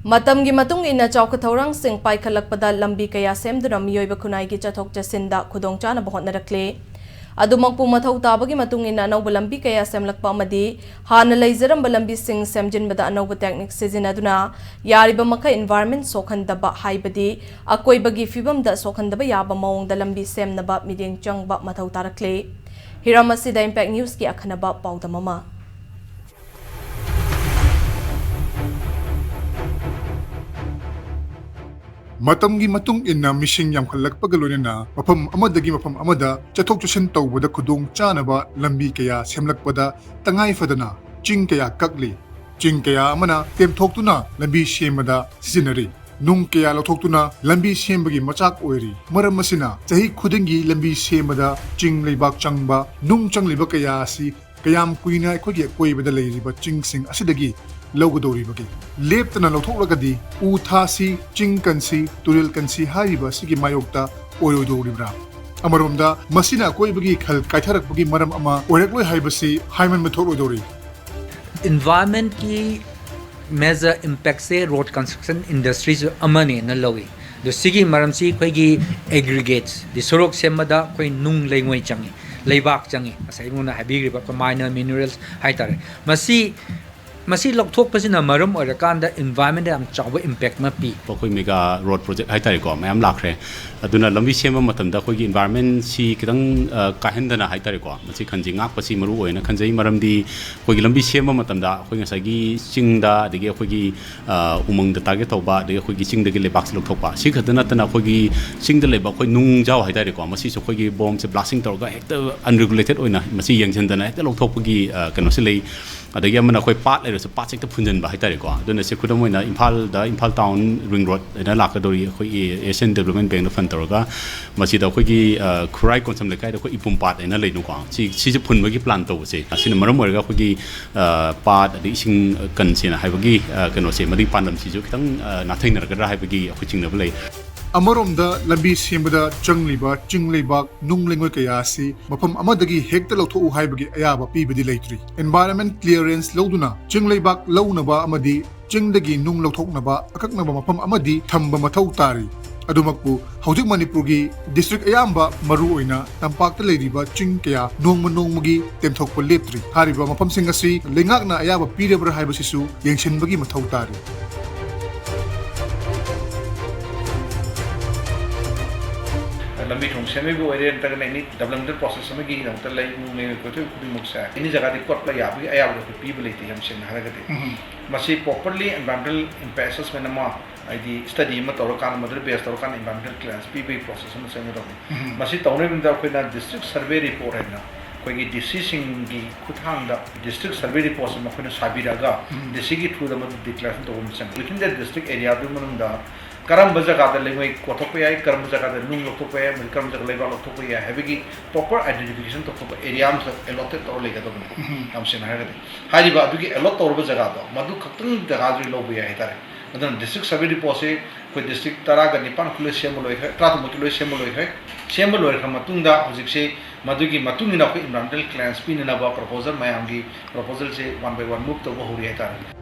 Matamgi matung ina chawkathorang sing paikhalakpada lambi kaya semduna miyoiba khunai gi chathok chasinda khudongchana bahotnarakle adumangpu mathau tabagi matung ina anauba lambi kaya semlakpa amadi hana leijaramba lambi sing semjinbada anauba technique sizinaduna yariba makha environment sokhandaba haibadi akoibagi fibamda sokhandaba yaba mawongda lambi semnaba mideng changba mathau tarakle Hiramasida Impact News ki akhanaba paudamama Matamgi matung ina mishing yam khalakpagaloy na mapam amadagi mapam amada chathok chasin tawbada khudong chanaba lambi kaya semlakpada tangay fadana ching kaya kakli ching kaya amana temthoktuna lambi shemada sizinari nung kaya lawthoktuna lambi shembagi machak oiri maram masina chahi khudingi lambi shemada ching leibak changba nung changliba kaya asi kayam kuina khogi koibada leiriba ching sing asidagi Logodoribagi. Lepta na lauthoragadi uthasi chingkansi turil kansi hariba sigi mayokta oyodoribra. Amaromda masina koibagi khal kaitharakbagi maram ama oirakloi haibasi haiman mathorodori. Environment ki major impact se road construction industries amane na logi. The sigi maram si koigi aggregates the sorok semada koi nung leingoi changi leibak changi asai muna habigri ba minor minerals haitare masi lokthok pasina maram orakanda environment am chawa impact ma pi khoi mega road project hai tari ko mayam lakhre aduna lambi sema matamda khoi environment si kitang kahendana hai tari ko masi khanji ngak pasi maru oina khanjai maramdi khoi lambi sema matamda khoi ngasai gi chingda dege khoi gi umang da target toba dege khoi gi chingda gi lebak lokthok pa si khadana tana khoi gi chingda leba khoi nung jaw hai tari ko masi so khoi gi bomb se blasting torga hekta unregulated oina masi yangchandana hekta lokthok gi kano se lei adagi amana khoi pat le so pat sekta phunjan ba haitari ko aduna se khudamoina Imphal town ring road ena lakadori khoi Asian Development Bank da fund toroga masi da khoi gi khurai konsam lekai da khoi ipum pat ena leinu ko si se phunba gi plan to se asina maram orga khoi gi pat adi sing kan sina haibagi kano se madi pandam si ju kitang nathainar ga haibagi khoi chingna blai Amaromda lambi sembada changliba chingleibak nunglengoi kaya si mapam amadagi hekta lawthoku haibagi ayaba pibadi leitri environment clearance lawduna chingleibak lawnaba amadi chingdagi nung lawthoknaba akaknaba mapam amadi thamba mathau tari adumakpu hojik Manipurgi district ayamba maru oina tampakta leiriba ching kaya nongmagi temthokpa leptri hariba mapam singasi lengakna ayaba pirebra haibasisu yengshenbagi mathau tari lambi thong semi bo ere enta ne ni development process sami gi nang ta lai mu ne ko tu ku muk sa ini jaga di kot la ya bi aya bo pi bi leti ham sen hara gade masi properly environmental impact assessment ma ID study ma tawra kan madre base tawra kan environmental clearance pi bi process ma sen ro masi tawne bin da ko na district survey report hai na ko gi decision gi kuthang da district survey report ma ko na sabiraga district through da ma declaration to um sen within that district area bi manung da karam bajaga da lengoi kothopya karam bajaga da nung lokopya mil karam bajaga leba lokopya habigi proper identification to area am allotted or lega do am sen hagade haji ba dugi allot or bajaga do madu khatang jaga jui lobuya hetare madan district survey report se ko district tara ga nipan kule semoloi hai trat motuloi semoloi khamatung da hojik se madugi matung ina ko environmental clearance pin na ba proposal mayam gi proposal se one by one move to bo huri hetare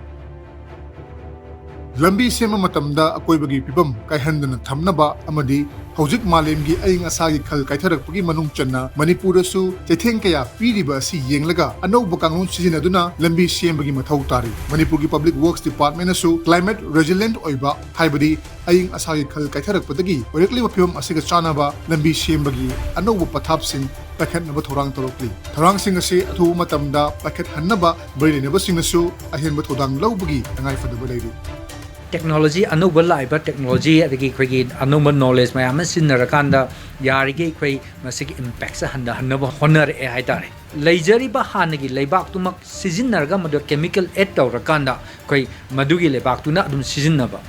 Lambi sema matamda akoibagi pibam kaihandana thamnaba amadi hojik malemgi aing asagi khal kaitharakpagi manung channa Manipur su chaitheng kaya piriba si yenglaga anauba kangun sizinaduna lambi sembagi mathau tari Manipur gi Public Works Department su climate resilient oiba haibadi aing asagi khal kaitharakpadagi orekli pibam asiga chanaba lambi sembagi anauba pathap sing pakhatnaba thorang torokli thorang sing ase athu matamda pakhat hannaba bailenaba sing su ahenba thodang lawbagi angai fadaba leiri technology anuba laiba technology adagi khoi anuba knowledge mayam sinnarakanda yarige khoi masik impact sa handa honor e haitare leijari ba hanagi leibak tumak sijinnarga madu chemical add tawrakanda khoi madugi leibak tuna adum sijinnaba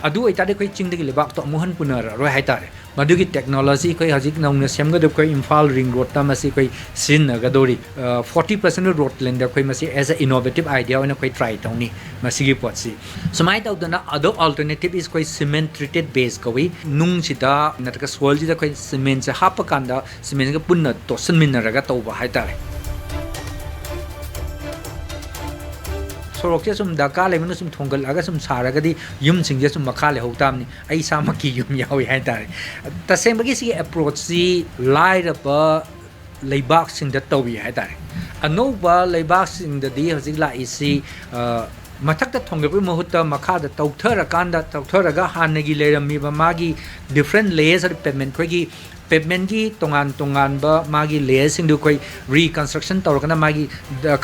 adu aitade khoi chingdagi leibak to muhan punara roi haitare madugi technology khoi hajik naungna semga de khoi Imphal ring road ta masi khoi sinnaga dori 40% road length khoi masi as a innovative idea ona khoi try tawni masi gi potsi somai tawdana other alternative is khoi cement treated base koi nung sida nataka soil ji da khoi cement se hapakanda cement ga punna to sanminaraga tawba haitare sorokse sum daka lemin sum thongal aga sum saragadi yum singje sum makha le hotamni ai samaki yum yawi hai tare tasembagi si approach si lai ba leibak sing da tawi hai tare anoba leibak sing da di hojik la isi mathakta thonggebu mahutta makha da tauthara kanda tauthara ga hanagi lerami ba magi different layers of pavement khoi pavement gi tongan ba magi layers sing du khoi reconstruction tawrkana magi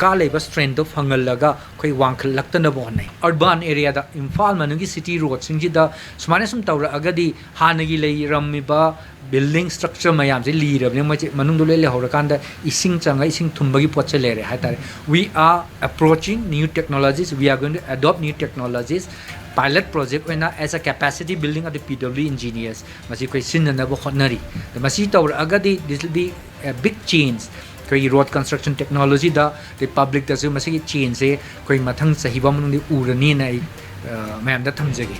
ka leba strength of hangal laga khoi wangkhal laktana bo nai urban area da imphal manungi city road sing ji da sumane sum tawra agadi hanagi lerami ba building structure mayam je li rabne manung dole le horakanda ising changa ising thumbagi poche lere hatare we are approaching new technologies we are going to adopt new technologies pilot project when as a capacity building of the PW engineers masi koi sin na bo khonari the masi tawr agadi this will be a big change koi road construction technology da the public da masi change se koi mathang sahi ba manung di urani na mayam da thamjage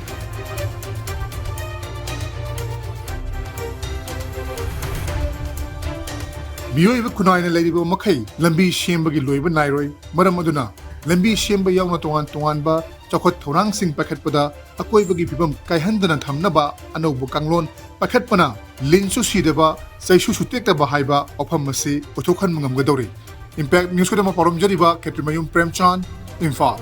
Miyoiba kunayna leiriba makai lambi shembagi loiba nairoi maram aduna lambi shemba yauna tongan ba chokot thorang sing pakhatpada akoibagi phibam kaihandana thamnaba anoubu kanglon pakhatpana linsu sidaba saisu sutekta ba haiba ofam masi othokhan mangamgadori impact news ko dama parom jariba ketri mayum premchan Imphal